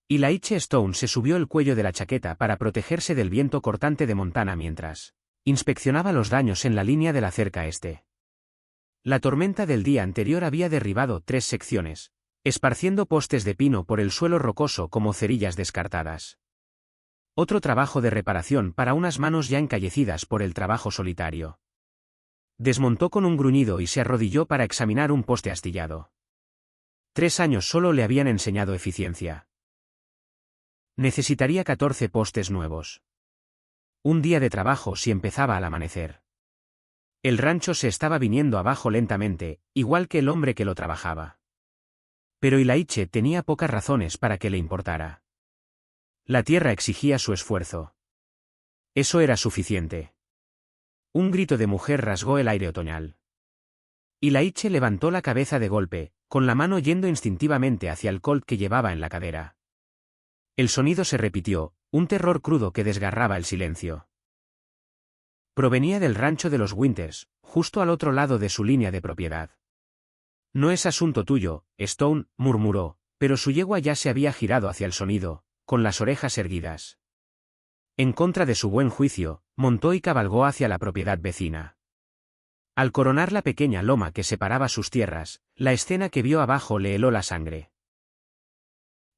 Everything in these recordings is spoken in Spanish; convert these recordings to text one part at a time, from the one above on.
Elijah Stone se subió el cuello de la chaqueta para protegerse del viento cortante de Montana mientras inspeccionaba los daños en la línea de la cerca este. La tormenta del día anterior había derribado 3 secciones, esparciendo postes de pino por el suelo rocoso como cerillas descartadas. Otro trabajo de reparación para unas manos ya encallecidas por el trabajo solitario. Desmontó con un gruñido y se arrodilló para examinar un poste astillado. 3 años solo le habían enseñado eficiencia. Necesitaría 14 postes nuevos. Un día de trabajo si empezaba al amanecer. El rancho se estaba viniendo abajo lentamente, igual que el hombre que lo trabajaba. Pero Elijah tenía pocas razones para que le importara. La tierra exigía su esfuerzo. Eso era suficiente. Un grito de mujer rasgó el aire otoñal. Elijah levantó la cabeza de golpe, con la mano yendo instintivamente hacia el colt que llevaba en la cadera. El sonido se repitió, un terror crudo que desgarraba el silencio. Provenía del rancho de los Winters, justo al otro lado de su línea de propiedad. No es asunto tuyo, Stone, murmuró, pero su yegua ya se había girado hacia el sonido, con las orejas erguidas. En contra de su buen juicio, montó y cabalgó hacia la propiedad vecina. Al coronar la pequeña loma que separaba sus tierras, la escena que vio abajo le heló la sangre.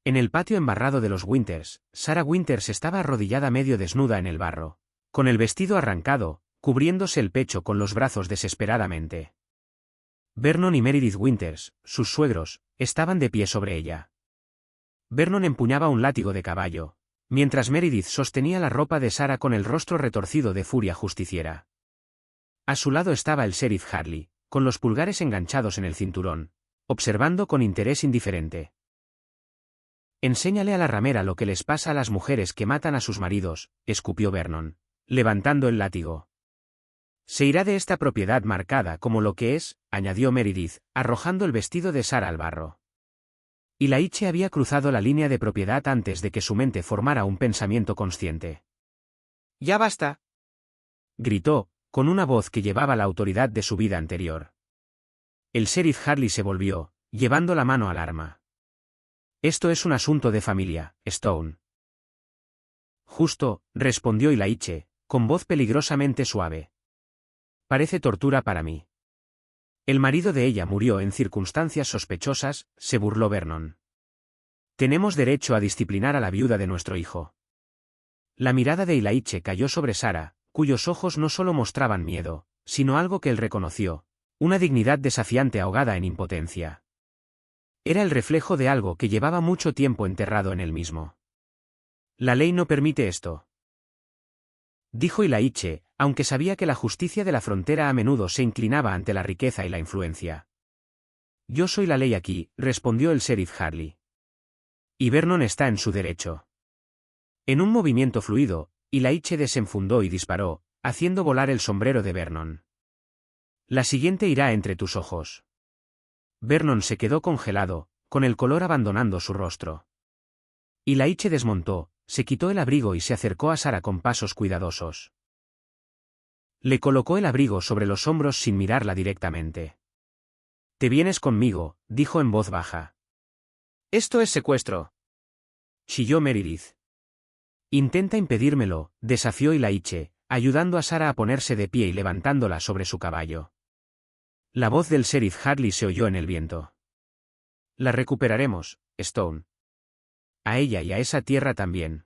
En el patio embarrado de los Winters, Sarah Winters estaba arrodillada medio desnuda en el barro, con el vestido arrancado, cubriéndose el pecho con los brazos desesperadamente. Vernon y Meredith Winters, sus suegros, estaban de pie sobre ella. Vernon empuñaba un látigo de caballo, mientras Meredith sostenía la ropa de Sarah con el rostro retorcido de furia justiciera. A su lado estaba el sheriff Harley, con los pulgares enganchados en el cinturón, observando con interés indiferente. «Enséñale a la ramera lo que les pasa a las mujeres que matan a sus maridos», escupió Vernon, levantando el látigo. «Se irá de esta propiedad marcada como lo que es», añadió Meredith, arrojando el vestido de Sarah al barro. Elijah había cruzado la línea de propiedad antes de que su mente formara un pensamiento consciente. «¡Ya basta!», gritó, con una voz que llevaba la autoridad de su vida anterior. El sheriff Harley se volvió, llevando la mano al arma. «Esto es un asunto de familia, Stone». «Justo», respondió Elijah, con voz peligrosamente suave. «Parece tortura para mí». «El marido de ella murió en circunstancias sospechosas», se burló Vernon. «Tenemos derecho a disciplinar a la viuda de nuestro hijo». La mirada de Elijah cayó sobre Sarah, cuyos ojos no solo mostraban miedo, sino algo que él reconoció, una dignidad desafiante ahogada en impotencia. Era el reflejo de algo que llevaba mucho tiempo enterrado en él mismo. «La ley no permite esto», dijo Elijah, aunque sabía que la justicia de la frontera a menudo se inclinaba ante la riqueza y la influencia. «Yo soy la ley aquí», respondió el sheriff Harley. «Y Vernon está en su derecho». En un movimiento fluido, Elijah desenfundó y disparó, haciendo volar el sombrero de Vernon. «La siguiente irá entre tus ojos». Vernon se quedó congelado, con el color abandonando su rostro. Elijah desmontó, se quitó el abrigo y se acercó a Sarah con pasos cuidadosos. Le colocó el abrigo sobre los hombros sin mirarla directamente. «Te vienes conmigo», dijo en voz baja. «Esto es secuestro», chilló Meredith. «Intenta impedírmelo», desafió Elijah, ayudando a Sarah a ponerse de pie y levantándola sobre su caballo. La voz del sheriff Harley se oyó en el viento. «La recuperaremos, Stone. A ella y a esa tierra también».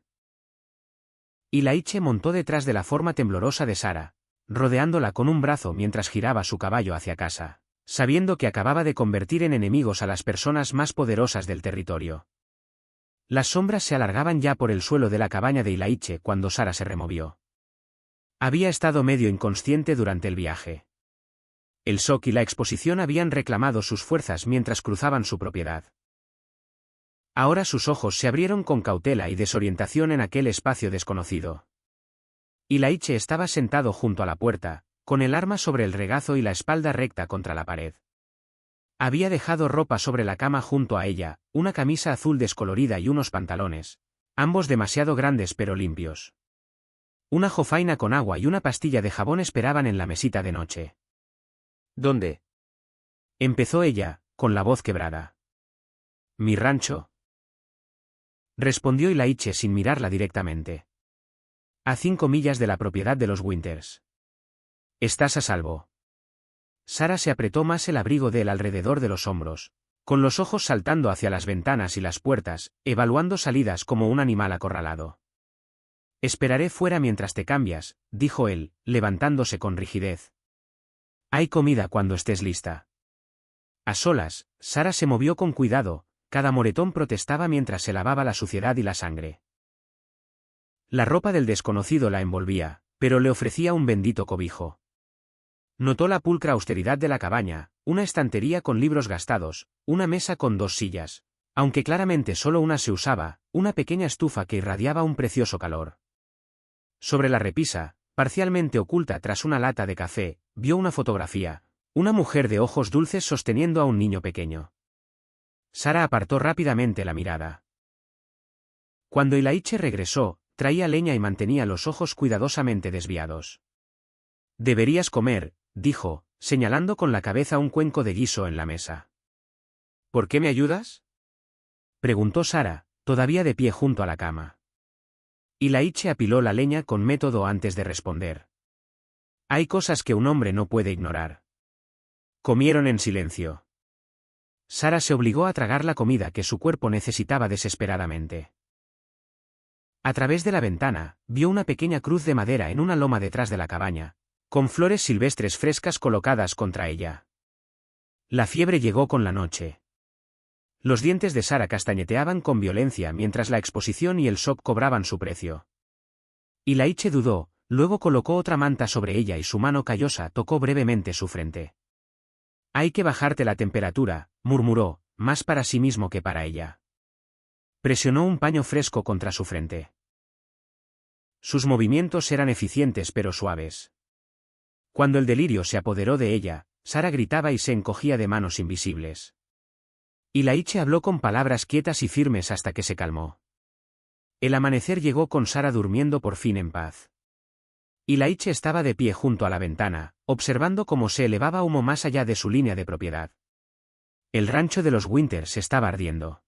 Elijah montó detrás de la forma temblorosa de Sarah, rodeándola con un brazo mientras giraba su caballo hacia casa, sabiendo que acababa de convertir en enemigos a las personas más poderosas del territorio. Las sombras se alargaban ya por el suelo de la cabaña de Elijah cuando Sarah se removió. Había estado medio inconsciente durante el viaje. El shock y la exposición habían reclamado sus fuerzas mientras cruzaban su propiedad. Ahora sus ojos se abrieron con cautela y desorientación en aquel espacio desconocido. Elijah estaba sentado junto a la puerta, con el arma sobre el regazo y la espalda recta contra la pared. Había dejado ropa sobre la cama junto a ella, una camisa azul descolorida y unos pantalones, ambos demasiado grandes pero limpios. Una jofaina con agua y una pastilla de jabón esperaban en la mesita de noche. «¿Dónde?», empezó ella, con la voz quebrada. «Mi rancho». respondió Ilaiche sin mirarla directamente. A 5 millas de la propiedad de los Winters. Estás a salvo. Sara se apretó más el abrigo de él alrededor de los hombros, con los ojos saltando hacia las ventanas y las puertas, evaluando salidas como un animal acorralado. Esperaré fuera mientras te cambias, dijo él, levantándose con rigidez. Hay comida cuando estés lista. A solas, Sara se movió con cuidado, cada moretón protestaba mientras se lavaba la suciedad y la sangre. La ropa del desconocido la envolvía, pero le ofrecía un bendito cobijo. Notó la pulcra austeridad de la cabaña, una estantería con libros gastados, una mesa con 2 sillas, aunque claramente solo una se usaba, una pequeña estufa que irradiaba un precioso calor. Sobre la repisa, parcialmente oculta tras una lata de café, vio una fotografía, una mujer de ojos dulces sosteniendo a un niño pequeño. Sara apartó rápidamente la mirada. Cuando Ilaiche regresó, traía leña y mantenía los ojos cuidadosamente desviados. Deberías comer, dijo, señalando con la cabeza un cuenco de guiso en la mesa. ¿Por qué me ayudas?, preguntó Sara, todavía de pie junto a la cama. Ilaiche apiló la leña con método antes de responder. Hay cosas que un hombre no puede ignorar. Comieron en silencio. Sara se obligó a tragar la comida que su cuerpo necesitaba desesperadamente. A través de la ventana, vio una pequeña cruz de madera en una loma detrás de la cabaña, con flores silvestres frescas colocadas contra ella. La fiebre llegó con la noche. Los dientes de Sara castañeteaban con violencia mientras la exposición y el shock cobraban su precio. Ilaiche dudó, luego colocó otra manta sobre ella y su mano callosa tocó brevemente su frente. Hay que bajarte la temperatura, murmuró, más para sí mismo que para ella. Presionó un paño fresco contra su frente. Sus movimientos eran eficientes pero suaves. Cuando el delirio se apoderó de ella, Sara gritaba y se encogía de manos invisibles. Ilaiche habló con palabras quietas y firmes hasta que se calmó. El amanecer llegó con Sara durmiendo por fin en paz. Ilaiche estaba de pie junto a la ventana, observando cómo se elevaba humo más allá de su línea de propiedad. El rancho de los Winters estaba ardiendo.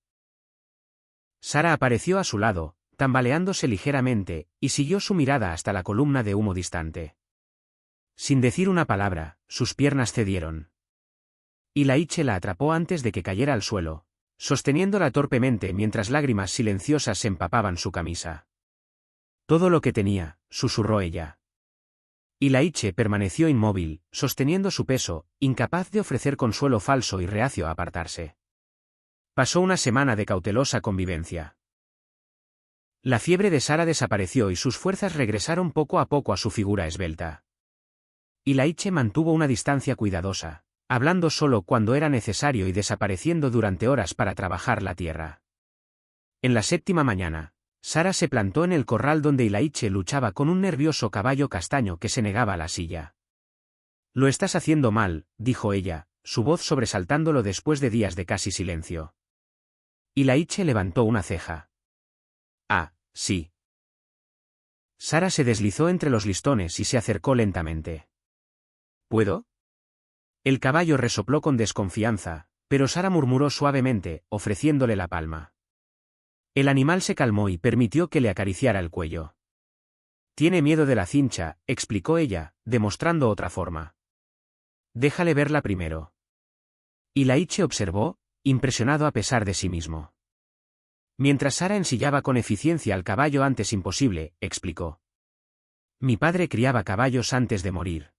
Sara apareció a su lado, tambaleándose ligeramente, y siguió su mirada hasta la columna de humo distante. Sin decir una palabra, sus piernas cedieron. Ilaiche la atrapó antes de que cayera al suelo, sosteniéndola torpemente mientras lágrimas silenciosas empapaban su camisa. Todo lo que tenía, susurró ella. Ilaiche permaneció inmóvil, sosteniendo su peso, incapaz de ofrecer consuelo falso y reacio a apartarse. Pasó una semana de cautelosa convivencia. La fiebre de Sara desapareció y sus fuerzas regresaron poco a poco a su figura esbelta. Ilaiche mantuvo una distancia cuidadosa, hablando solo cuando era necesario y desapareciendo durante horas para trabajar la tierra. En la 7ª mañana, Sara se plantó en el corral donde Ilaiche luchaba con un nervioso caballo castaño que se negaba a la silla. Lo estás haciendo mal, dijo ella, su voz sobresaltándolo después de días de casi silencio. Ilaiche levantó una ceja. Ah, sí. Sara se deslizó entre los listones y se acercó lentamente. ¿Puedo? El caballo resopló con desconfianza, pero Sara murmuró suavemente, ofreciéndole la palma. El animal se calmó y permitió que le acariciara el cuello. Tiene miedo de la cincha, explicó ella, demostrando otra forma. Déjale verla primero. Ilaiche observó, impresionado a pesar de sí mismo. Mientras Sara ensillaba con eficiencia al caballo antes imposible, explicó. Mi padre criaba caballos antes de morir.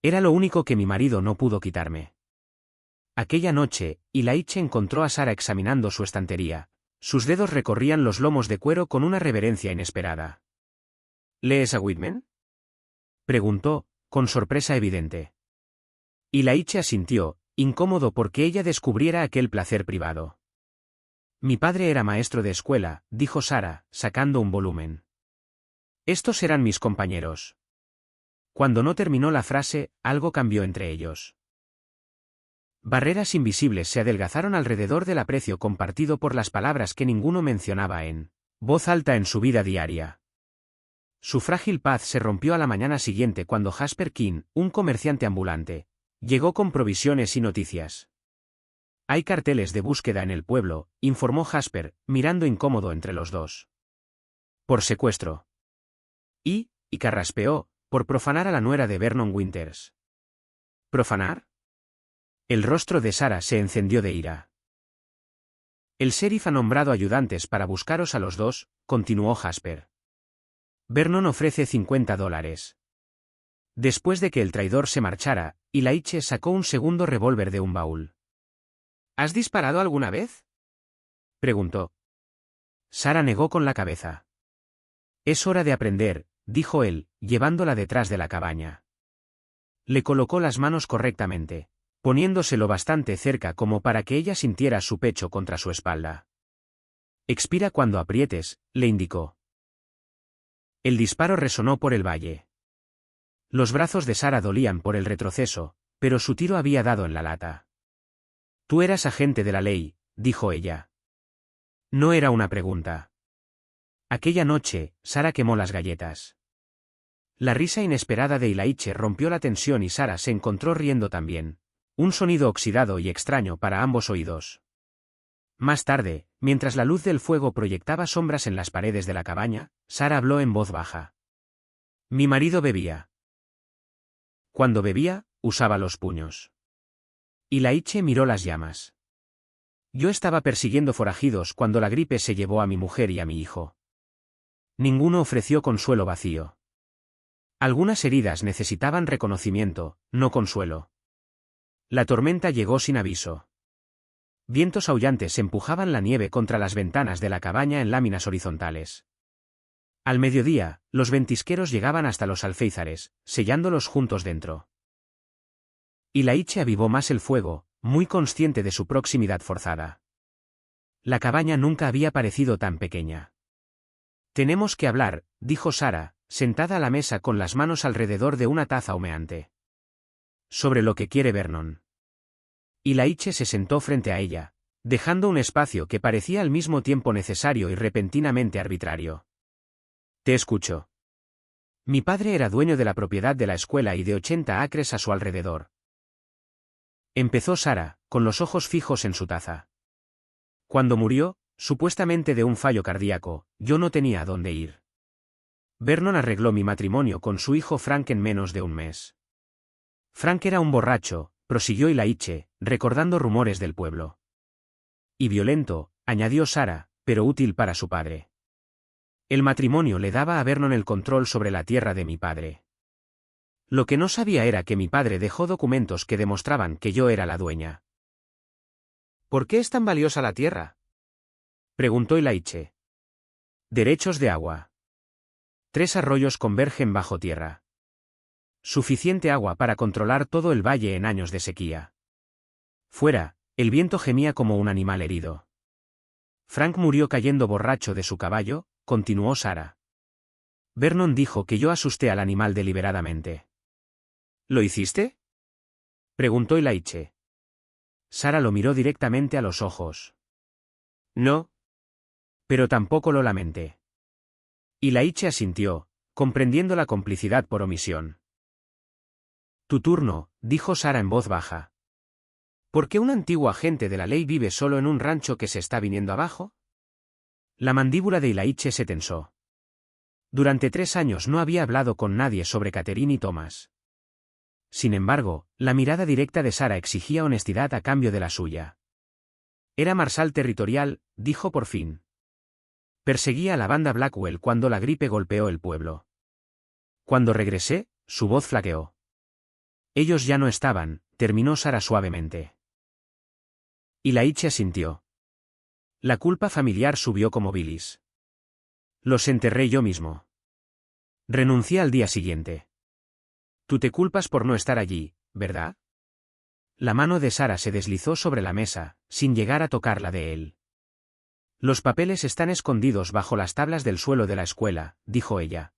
Era lo único que mi marido no pudo quitarme. Aquella noche, Ilaiche encontró a Sara examinando su estantería. Sus dedos recorrían los lomos de cuero con una reverencia inesperada. ¿Lees a Whitman?, preguntó, con sorpresa evidente. Ilaiche asintió, incómodo porque ella descubriera aquel placer privado. Mi padre era maestro de escuela, dijo Sara, sacando un volumen. Estos eran mis compañeros. Cuando no terminó la frase, algo cambió entre ellos. Barreras invisibles se adelgazaron alrededor del aprecio compartido por las palabras que ninguno mencionaba en voz alta en su vida diaria. Su frágil paz se rompió a la mañana siguiente cuando Jasper King, un comerciante ambulante, llegó con provisiones y noticias. Hay carteles de búsqueda en el pueblo, informó Jasper, mirando incómodo entre los dos. Por secuestro. Y carraspeó, por profanar a la nuera de Vernon Winters. ¿Profanar? El rostro de Sarah se encendió de ira. El sheriff ha nombrado ayudantes para buscaros a los dos, continuó Jasper. Vernon ofrece $50. Después de que el traidor se marchara, Ilaiche sacó un segundo revólver de un baúl. ¿Has disparado alguna vez? Preguntó. Sarah negó con la cabeza. Es hora de aprender, dijo él, llevándola detrás de la cabaña. Le colocó las manos correctamente, poniéndoselo bastante cerca como para que ella sintiera su pecho contra su espalda. Expira cuando aprietes, le indicó. El disparo resonó por el valle. Los brazos de Sarah dolían por el retroceso, pero su tiro había dado en la lata. Tú eras agente de la ley, dijo ella. No era una pregunta. Aquella noche, Sarah quemó las galletas. La risa inesperada de Ilaiche rompió la tensión y Sarah se encontró riendo también. Un sonido oxidado y extraño para ambos oídos. Más tarde, mientras la luz del fuego proyectaba sombras en las paredes de la cabaña, Sarah habló en voz baja. Mi marido bebía. Cuando bebía, usaba los puños. Ilaiche miró las llamas. Yo estaba persiguiendo forajidos cuando la gripe se llevó a mi mujer y a mi hijo. Ninguno ofreció consuelo vacío. Algunas heridas necesitaban reconocimiento, no consuelo. La tormenta llegó sin aviso. Vientos aullantes empujaban la nieve contra las ventanas de la cabaña en láminas horizontales. Al mediodía, los ventisqueros llegaban hasta los alféizares, sellándolos juntos dentro. Ilaiche avivó más el fuego, muy consciente de su proximidad forzada. La cabaña nunca había parecido tan pequeña. Tenemos que hablar, dijo Sarah, sentada a la mesa con las manos alrededor de una taza humeante. Sobre lo que quiere Vernon. Ilaiche se sentó frente a ella, dejando un espacio que parecía al mismo tiempo necesario y repentinamente arbitrario. Te escucho. Mi padre era dueño de la propiedad de la escuela y de 80 acres a su alrededor. Empezó Sarah, con los ojos fijos en su taza. Cuando murió, supuestamente de un fallo cardíaco, yo no tenía a dónde ir. Vernon arregló mi matrimonio con su hijo Frank en menos de un mes. Frank era un borracho, prosiguió Ilaiche, recordando rumores del pueblo. Y violento, añadió Sarah, pero útil para su padre. El matrimonio le daba a Vernon el control sobre la tierra de mi padre. Lo que no sabía era que mi padre dejó documentos que demostraban que yo era la dueña. ¿Por qué es tan valiosa la tierra? Preguntó Ilaiche. Derechos de agua. 3 arroyos convergen bajo tierra. Suficiente agua para controlar todo el valle en años de sequía. Fuera, el viento gemía como un animal herido. Frank murió cayendo borracho de su caballo, continuó Sarah. Vernon dijo que yo asusté al animal deliberadamente. ¿Lo hiciste? Preguntó Ilaiche. Sarah lo miró directamente a los ojos. No. Pero tampoco lo lamenté. Ilaiche asintió, comprendiendo la complicidad por omisión. Tu turno, dijo Sarah en voz baja. ¿Por qué un antiguo agente de la ley vive solo en un rancho que se está viniendo abajo? La mandíbula de Ilaiche se tensó. Durante 3 años no había hablado con nadie sobre Catherine y Thomas. Sin embargo, la mirada directa de Sarah exigía honestidad a cambio de la suya. Era marshal territorial, dijo por fin. Perseguía a la banda Blackwell cuando la gripe golpeó el pueblo. Cuando regresé, su voz flaqueó. Ellos ya no estaban, terminó Sarah suavemente. Ilaiche asintió. La culpa familiar subió como bilis. Los enterré yo mismo. Renuncié al día siguiente. Tú te culpas por no estar allí, ¿verdad? La mano de Sarah se deslizó sobre la mesa, sin llegar a tocar la de él. Los papeles están escondidos bajo las tablas del suelo de la escuela, dijo ella.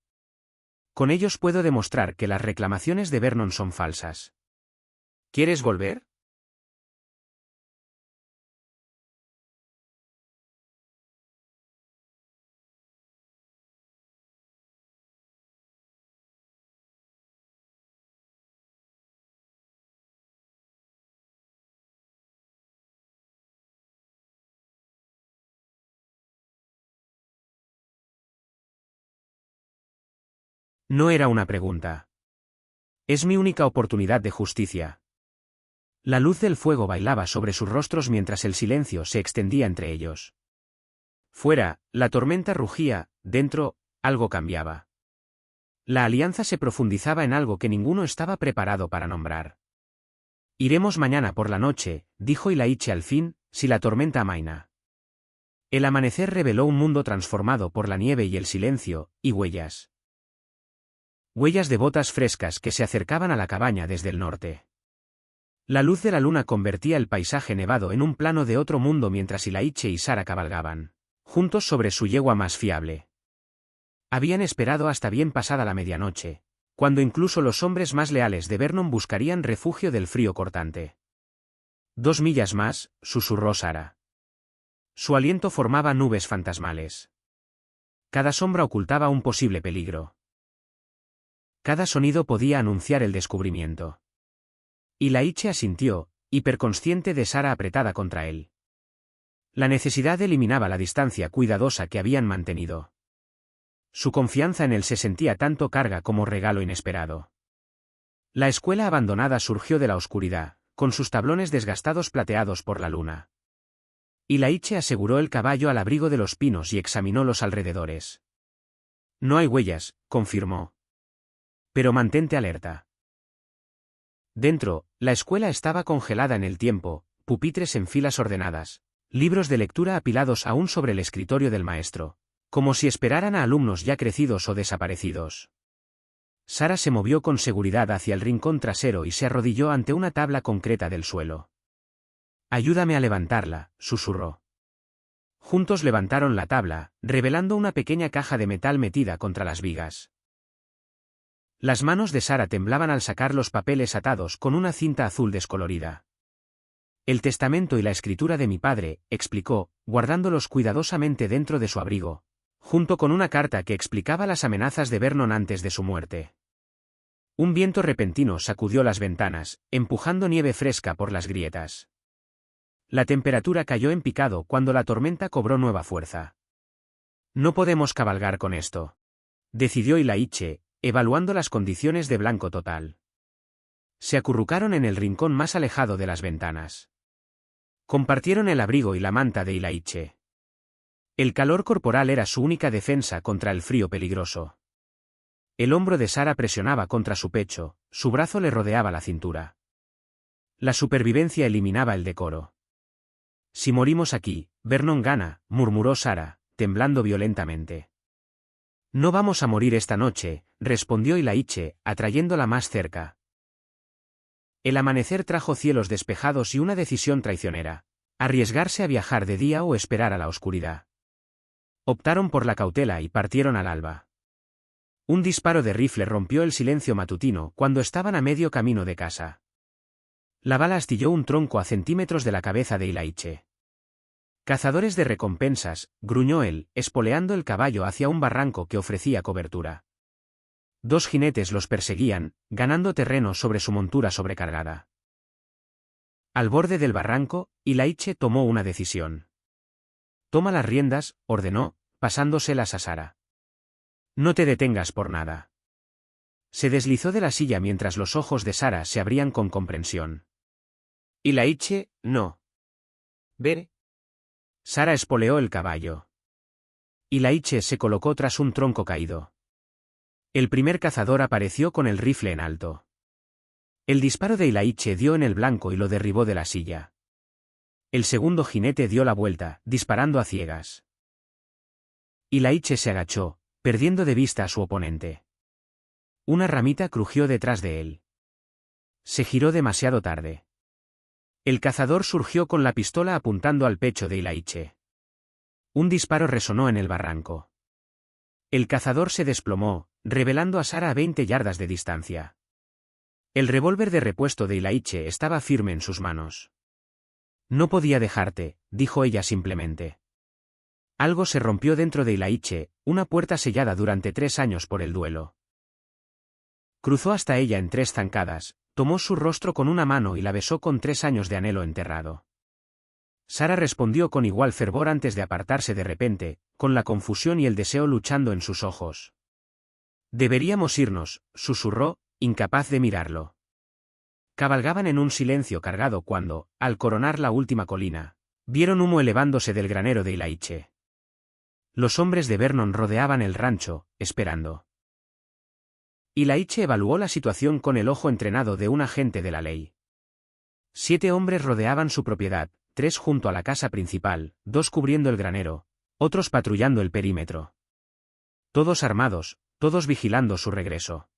Con ellos puedo demostrar que las reclamaciones de Vernon son falsas. ¿Quieres volver? No era una pregunta. Es mi única oportunidad de justicia. La luz del fuego bailaba sobre sus rostros mientras el silencio se extendía entre ellos. Fuera, la tormenta rugía, dentro, algo cambiaba. La alianza se profundizaba en algo que ninguno estaba preparado para nombrar. Iremos mañana por la noche, dijo Ilaiche al fin, si la tormenta amaina. El amanecer reveló un mundo transformado por la nieve y el silencio, y huellas. Huellas de botas frescas que se acercaban a la cabaña desde el norte. La luz de la luna convertía el paisaje nevado en un plano de otro mundo mientras Ilaiche y Sara cabalgaban, juntos sobre su yegua más fiable. Habían esperado hasta bien pasada la medianoche, cuando incluso los hombres más leales de Vernon buscarían refugio del frío cortante. 2 millas más, susurró Sara. Su aliento formaba nubes fantasmales. Cada sombra ocultaba un posible peligro. Cada sonido podía anunciar el descubrimiento. Ilaiche asintió, hiperconsciente de Sara apretada contra él. La necesidad eliminaba la distancia cuidadosa que habían mantenido. Su confianza en él se sentía tanto carga como regalo inesperado. La escuela abandonada surgió de la oscuridad, con sus tablones desgastados plateados por la luna. Ilaiche aseguró el caballo al abrigo de los pinos y examinó los alrededores. No hay huellas, confirmó. Pero mantente alerta. Dentro, la escuela estaba congelada en el tiempo, pupitres en filas ordenadas, libros de lectura apilados aún sobre el escritorio del maestro, como si esperaran a alumnos ya crecidos o desaparecidos. Sara se movió con seguridad hacia el rincón trasero y se arrodilló ante una tabla concreta del suelo. Ayúdame a levantarla, susurró. Juntos levantaron la tabla, revelando una pequeña caja de metal metida contra las vigas. Las manos de Sara temblaban al sacar los papeles atados con una cinta azul descolorida. El testamento y la escritura de mi padre, explicó, guardándolos cuidadosamente dentro de su abrigo, junto con una carta que explicaba las amenazas de Vernon antes de su muerte. Un viento repentino sacudió las ventanas, empujando nieve fresca por las grietas. La temperatura cayó en picado cuando la tormenta cobró nueva fuerza. No podemos cabalgar con esto, decidió Ilaiche, evaluando las condiciones de blanco total. Se acurrucaron en el rincón más alejado de las ventanas. Compartieron el abrigo y la manta de Ilaiche. El calor corporal era su única defensa contra el frío peligroso. El hombro de Sara presionaba contra su pecho, su brazo le rodeaba la cintura. La supervivencia eliminaba el decoro. Si morimos aquí, Vernon gana, murmuró Sara, temblando violentamente. No vamos a morir esta noche, respondió Ilaiche, atrayéndola más cerca. El amanecer trajo cielos despejados y una decisión traicionera: arriesgarse a viajar de día o esperar a la oscuridad. Optaron por la cautela y partieron al alba. Un disparo de rifle rompió el silencio matutino cuando estaban a medio camino de casa. La bala astilló un tronco a centímetros de la cabeza de Ilaiche. Cazadores de recompensas, gruñó él, espoleando el caballo hacia un barranco que ofrecía cobertura. 2 jinetes los perseguían, ganando terreno sobre su montura sobrecargada. Al borde del barranco, Ilaiche tomó una decisión. Toma las riendas, ordenó, pasándoselas a Sara. No te detengas por nada. Se deslizó de la silla mientras los ojos de Sara se abrían con comprensión. Ilaiche, no. Ver. Sara espoleó el caballo. Ilaiche se colocó tras un tronco caído. El primer cazador apareció con el rifle en alto. El disparo de Ilaiche dio en el blanco y lo derribó de la silla. El segundo jinete dio la vuelta, disparando a ciegas. Ilaiche se agachó, perdiendo de vista a su oponente. Una ramita crujió detrás de él. Se giró demasiado tarde. El cazador surgió con la pistola apuntando al pecho de Ilaiche. Un disparo resonó en el barranco. El cazador se desplomó, revelando a Sara a 20 yardas de distancia. El revólver de repuesto de Ilaiche estaba firme en sus manos. No podía dejarte, dijo ella simplemente. Algo se rompió dentro de Ilaiche, una puerta sellada durante 3 años por el duelo. Cruzó hasta ella en 3 zancadas, tomó su rostro con una mano y la besó con 3 años de anhelo enterrado. Sara respondió con igual fervor antes de apartarse de repente, con la confusión y el deseo luchando en sus ojos. Deberíamos irnos, susurró, incapaz de mirarlo. Cabalgaban en un silencio cargado cuando, al coronar la última colina, vieron humo elevándose del granero de Ilaiche. Los hombres de Vernon rodeaban el rancho, esperando. Ilaiche evaluó la situación con el ojo entrenado de un agente de la ley. 7 hombres rodeaban su propiedad, 3 junto a la casa principal, 2 cubriendo el granero, otros patrullando el perímetro. Todos armados, todos vigilando su regreso.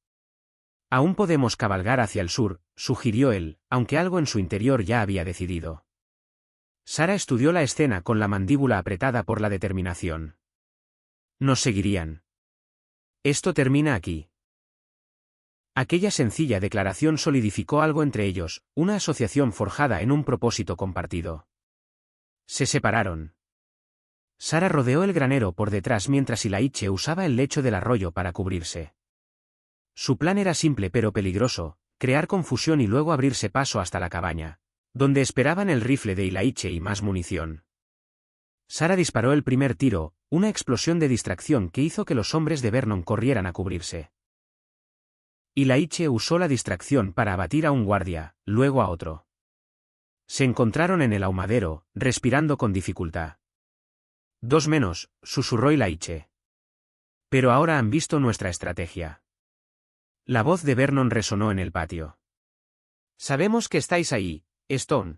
Aún podemos cabalgar hacia el sur, sugirió él, aunque algo en su interior ya había decidido. Sara estudió la escena con la mandíbula apretada por la determinación. Nos seguirían. Esto termina aquí. Aquella sencilla declaración solidificó algo entre ellos, una asociación forjada en un propósito compartido. Se separaron. Sara rodeó el granero por detrás mientras Ilaiche usaba el lecho del arroyo para cubrirse. Su plan era simple pero peligroso, crear confusión y luego abrirse paso hasta la cabaña, donde esperaban el rifle de Ilaiche y más munición. Sara disparó el primer tiro, una explosión de distracción que hizo que los hombres de Vernon corrieran a cubrirse. Ilaiche usó la distracción para abatir a un guardia, luego a otro. Se encontraron en el ahumadero, respirando con dificultad. 2 menos, susurró Ilaiche. Pero ahora han visto nuestra estrategia. La voz de Vernon resonó en el patio. Sabemos que estáis ahí, Stone.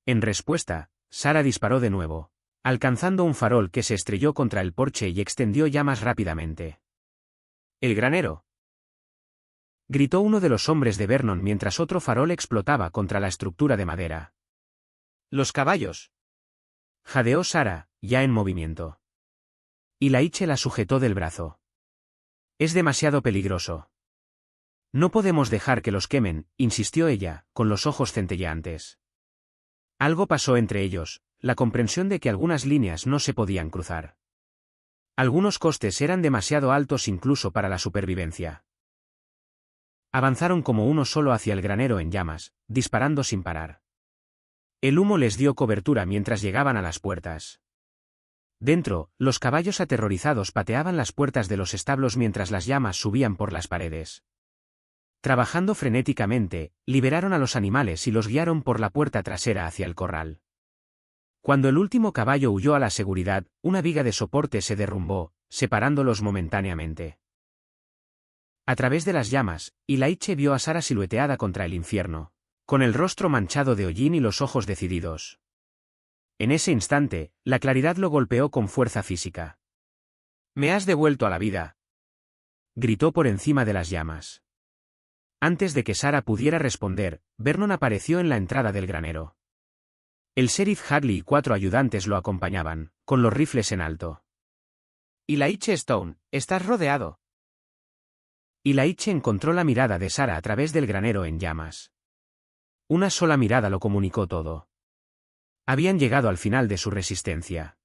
En respuesta, Sara disparó de nuevo, alcanzando un farol que se estrelló contra el porche y extendió llamas rápidamente. El granero. Gritó uno de los hombres de Vernon mientras otro farol explotaba contra la estructura de madera. Los caballos. Jadeó Sara, ya en movimiento. Ilaiche la sujetó del brazo. Es demasiado peligroso. No podemos dejar que los quemen, insistió ella, con los ojos centelleantes. Algo pasó entre ellos, la comprensión de que algunas líneas no se podían cruzar. Algunos costes eran demasiado altos incluso para la supervivencia. Avanzaron como uno solo hacia el granero en llamas, disparando sin parar. El humo les dio cobertura mientras llegaban a las puertas. Dentro, los caballos aterrorizados pateaban las puertas de los establos mientras las llamas subían por las paredes. Trabajando frenéticamente, liberaron a los animales y los guiaron por la puerta trasera hacia el corral. Cuando el último caballo huyó a la seguridad, una viga de soporte se derrumbó, separándolos momentáneamente. A través de las llamas, Ilaiche vio a Sara silueteada contra el infierno, con el rostro manchado de hollín y los ojos decididos. En ese instante, la claridad lo golpeó con fuerza física. «Me has devuelto a la vida», gritó por encima de las llamas. Antes de que Sara pudiera responder, Vernon apareció en la entrada del granero. El sheriff Hadley y 4 ayudantes lo acompañaban, con los rifles en alto. «Ilaiche Stone, estás rodeado». Ilaiche encontró la mirada de Sara a través del granero en llamas. Una sola mirada lo comunicó todo. Habían llegado al final de su resistencia.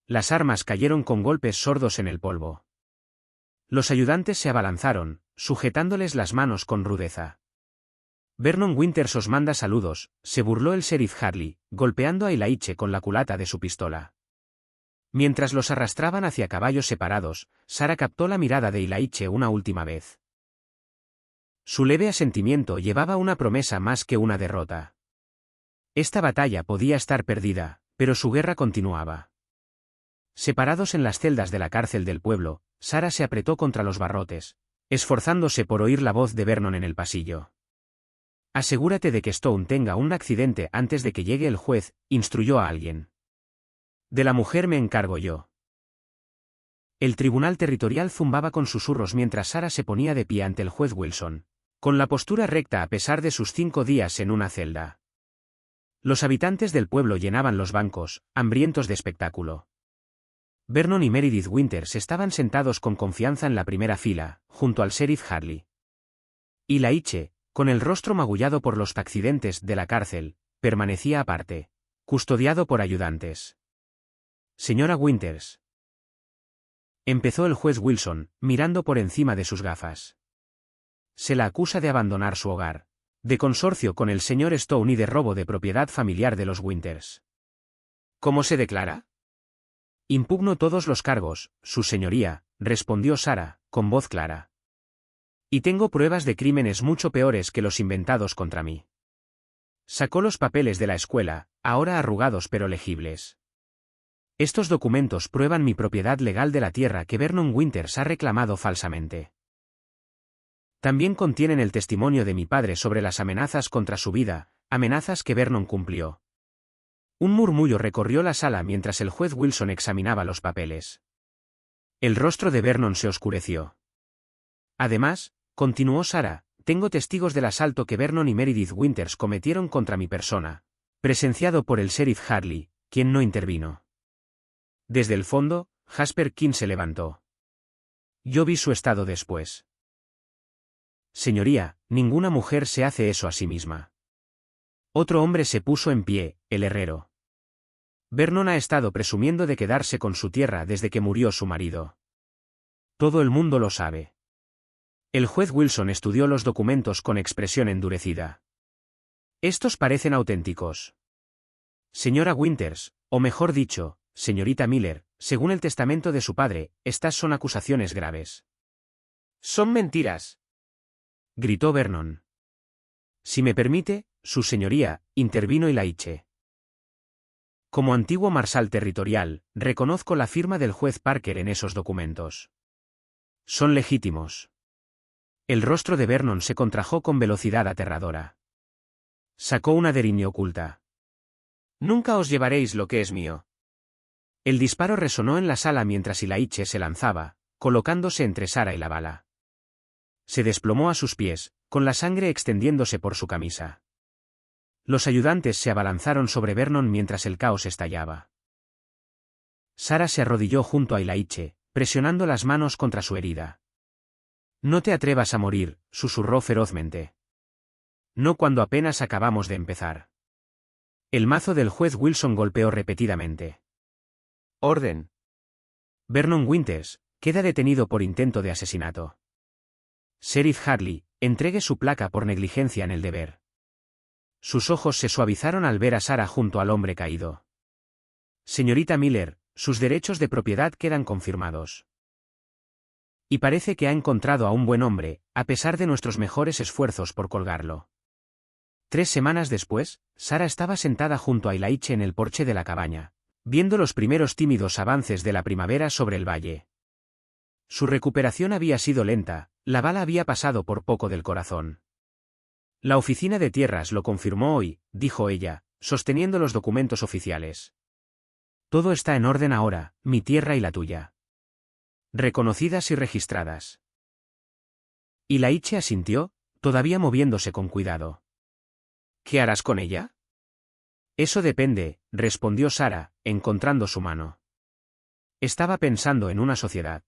Las armas cayeron con golpes sordos en el polvo. Los ayudantes se abalanzaron, sujetándoles las manos con rudeza. Vernon Winters os manda saludos, se burló el sheriff Hadley, golpeando a Ilaiche con la culata de su pistola. Mientras los arrastraban hacia caballos separados, Sara captó la mirada de Ilaiche una última vez. Su leve asentimiento llevaba una promesa más que una derrota. Esta batalla podía estar perdida, pero su guerra continuaba. Separados en las celdas de la cárcel del pueblo, Sara se apretó contra los barrotes, esforzándose por oír la voz de Vernon en el pasillo. Asegúrate de que Stone tenga un accidente antes de que llegue el juez, instruyó a alguien. De la mujer me encargo yo. El tribunal territorial zumbaba con susurros mientras Sara se ponía de pie ante el juez Wilson, con la postura recta a pesar de sus 5 días en una celda. Los habitantes del pueblo llenaban los bancos, hambrientos de espectáculo. Vernon y Meredith Winters estaban sentados con confianza en la primera fila, junto al sheriff Hadley. Ilaiche, con el rostro magullado por los accidentes de la cárcel, permanecía aparte, custodiado por ayudantes. Señora Winters. Empezó el juez Wilson, mirando por encima de sus gafas. Se la acusa de abandonar su hogar, de consorcio con el señor Stone y de robo de propiedad familiar de los Winters. ¿Cómo se declara? Impugno todos los cargos, su señoría, respondió Sara, con voz clara. Y tengo pruebas de crímenes mucho peores que los inventados contra mí. Sacó los papeles de la escuela, ahora arrugados pero legibles. Estos documentos prueban mi propiedad legal de la tierra que Vernon Winters ha reclamado falsamente. También contienen el testimonio de mi padre sobre las amenazas contra su vida, amenazas que Vernon cumplió. Un murmullo recorrió la sala mientras el juez Wilson examinaba los papeles. El rostro de Vernon se oscureció. Además, continuó Sarah, tengo testigos del asalto que Vernon y Meredith Winters cometieron contra mi persona, presenciado por el sheriff Harley, quien no intervino. Desde el fondo, Jasper King se levantó. Yo vi su estado después. Señoría, ninguna mujer se hace eso a sí misma. Otro hombre se puso en pie, el herrero. Vernon ha estado presumiendo de quedarse con su tierra desde que murió su marido. Todo el mundo lo sabe. El juez Wilson estudió los documentos con expresión endurecida. Estos parecen auténticos. Señora Winters, o mejor dicho, señorita Miller, según el testamento de su padre, estas son acusaciones graves. Son mentiras, gritó Vernon. Si me permite, su señoría, intervino Ilaiche. Como antiguo marsal territorial, reconozco la firma del juez Parker en esos documentos. Son legítimos. El rostro de Vernon se contrajo con velocidad aterradora. Sacó una deriña oculta. Nunca os llevaréis lo que es mío. El disparo resonó en la sala mientras Ilaiche se lanzaba, colocándose entre Sarah y la bala. Se desplomó a sus pies, con la sangre extendiéndose por su camisa. Los ayudantes se abalanzaron sobre Vernon mientras el caos estallaba. Sarah se arrodilló junto a Ilaiche, presionando las manos contra su herida. No te atrevas a morir, susurró ferozmente. No cuando apenas acabamos de empezar. El mazo del juez Wilson golpeó repetidamente. Orden. Vernon Winters, queda detenido por intento de asesinato. Sheriff Harley, entregue su placa por negligencia en el deber. Sus ojos se suavizaron al ver a Sarah junto al hombre caído. Señorita Miller, sus derechos de propiedad quedan confirmados. Y parece que ha encontrado a un buen hombre, a pesar de nuestros mejores esfuerzos por colgarlo. 3 semanas después, Sarah estaba sentada junto a Ilaiche en el porche de la cabaña, viendo los primeros tímidos avances de la primavera sobre el valle. Su recuperación había sido lenta, la bala había pasado por poco del corazón. La oficina de tierras lo confirmó hoy, dijo ella, sosteniendo los documentos oficiales. Todo está en orden ahora, mi tierra y la tuya. Reconocidas y registradas. Ilaiche asintió, todavía moviéndose con cuidado. ¿Qué harás con ella? Eso depende, respondió Sarah, encontrando su mano. Estaba pensando en una sociedad.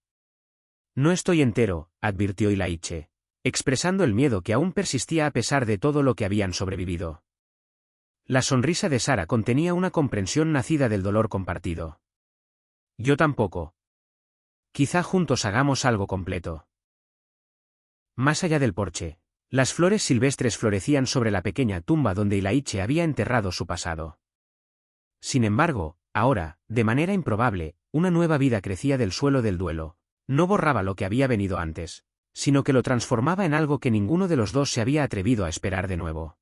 No estoy entero, advirtió Ilaiche, expresando el miedo que aún persistía a pesar de todo lo que habían sobrevivido. La sonrisa de Sarah contenía una comprensión nacida del dolor compartido. Yo tampoco. Quizá juntos hagamos algo completo. Más allá del porche, las flores silvestres florecían sobre la pequeña tumba donde Ilaiche había enterrado su pasado. Sin embargo, ahora, de manera improbable, una nueva vida crecía del suelo del duelo. No borraba lo que había venido antes, sino que lo transformaba en algo que ninguno de los dos se había atrevido a esperar de nuevo.